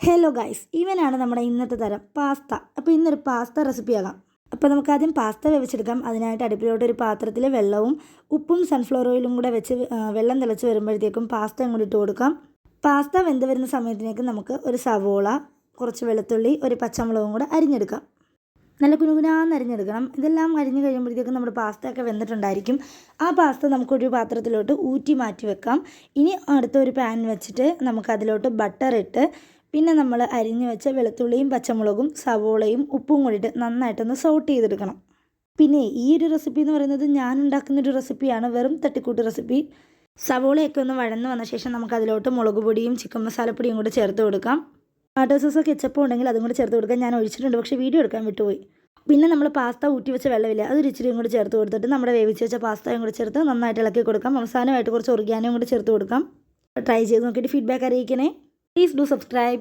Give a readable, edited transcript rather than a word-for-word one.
Hello guys, ഇവനാണ് നമ്മുടെ ഇന്നത്തെ തരം പാസ്ത. അപ്പോൾ ഇന്നൊരു പാസ്ത റെസിപ്പി ആകാം. അപ്പോൾ നമുക്ക് ആദ്യം പാസ്ത വേവിച്ചെടുക്കാം. അതിനായിട്ട് അടുപ്പിലോട്ട് ഒരു പാത്രത്തിൽ വെള്ളവും ഉപ്പും സൺഫ്ലവർ ഓയിലും കൂടെ വെച്ച് വെള്ളം തിളച്ച് വരുമ്പോഴത്തേക്കും പാസ്ത അങ്ങോട്ട് ഇട്ട് കൊടുക്കാം. പാസ്ത വെന്ത് വരുന്ന സമയത്തിലേക്ക് നമുക്ക് ഒരു സവോള, കുറച്ച് വെളുത്തുള്ളി, ഒരു പച്ചമുളകും കൂടെ അരിഞ്ഞെടുക്കാം. നല്ല കുനുകുനാന്ന് അരിഞ്ഞെടുക്കണം. ഇതെല്ലാം അരിഞ്ഞ് കഴിയുമ്പോഴത്തേക്കും നമ്മുടെ പാസ്ത ഒക്കെ വെന്തിട്ടുണ്ടായിരിക്കും. ആ പാസ്ത നമുക്കൊരു പാത്രത്തിലോട്ട് ഊറ്റി മാറ്റി വെക്കാം. ഇനി അടുത്തൊരു പാൻ വെച്ചിട്ട് നമുക്കതിലോട്ട് ബട്ടർ ഇട്ട് പിന്നെ നമ്മൾ അരിഞ്ഞ് വെച്ച വെളുത്തുള്ളിയും പച്ചമുളകും സവോളയും ഉപ്പും കൂടിയിട്ട് നന്നായിട്ടൊന്ന് സോട്ട് ചെയ്തെടുക്കണം. പിന്നെ ഈ ഒരു റെസിപ്പി എന്ന് പറയുന്നത് ഞാൻ ഉണ്ടാക്കുന്നൊരു റെസിപ്പിയാണ്, വെറും തട്ടിക്കൂട്ട് റെസിപ്പി. സവോളയൊക്കെ ഒന്ന് വഴന്ന് വന്ന ശേഷം നമുക്കതിലോട്ട് മുളക് പൊടിയും ചിക്കൻ മസാലപ്പൊടിയും കൂടി ചേർത്ത് കൊടുക്കാം. ടൊമാറ്റോ സോസോ കെച്ചപ്പോ ഉണ്ടെങ്കിൽ അതും കൂടി ചേർത്ത് കൊടുക്കാം. ഞാൻ ഒഴിച്ചിട്ടുണ്ട്, പക്ഷേ വീഡിയോ എടുക്കാൻ വിട്ടുപോയി. പിന്നെ നമ്മൾ പാസ്ത ഊറ്റി വെച്ച വെള്ളമില്ല, അതൊരു ഇച്ചിരിയും കൂടി ചേർത്ത് കൊടുത്തിട്ട് നമ്മുടെ വേവിച്ച് വെച്ച പാസ്തയും കൂടി ചേർത്ത് നന്നായിട്ട് ഇളക്കി കൊടുക്കാം. അവസാനമായിട്ട് കുറച്ച് ഒറിഗാനോയും കൂടി ചേർത്ത് കൊടുക്കാം. ട്രൈ ചെയ്ത് നോക്കിയിട്ട് ഫീഡ്ബാക്ക് അറിയിക്കണേ. Please do subscribe.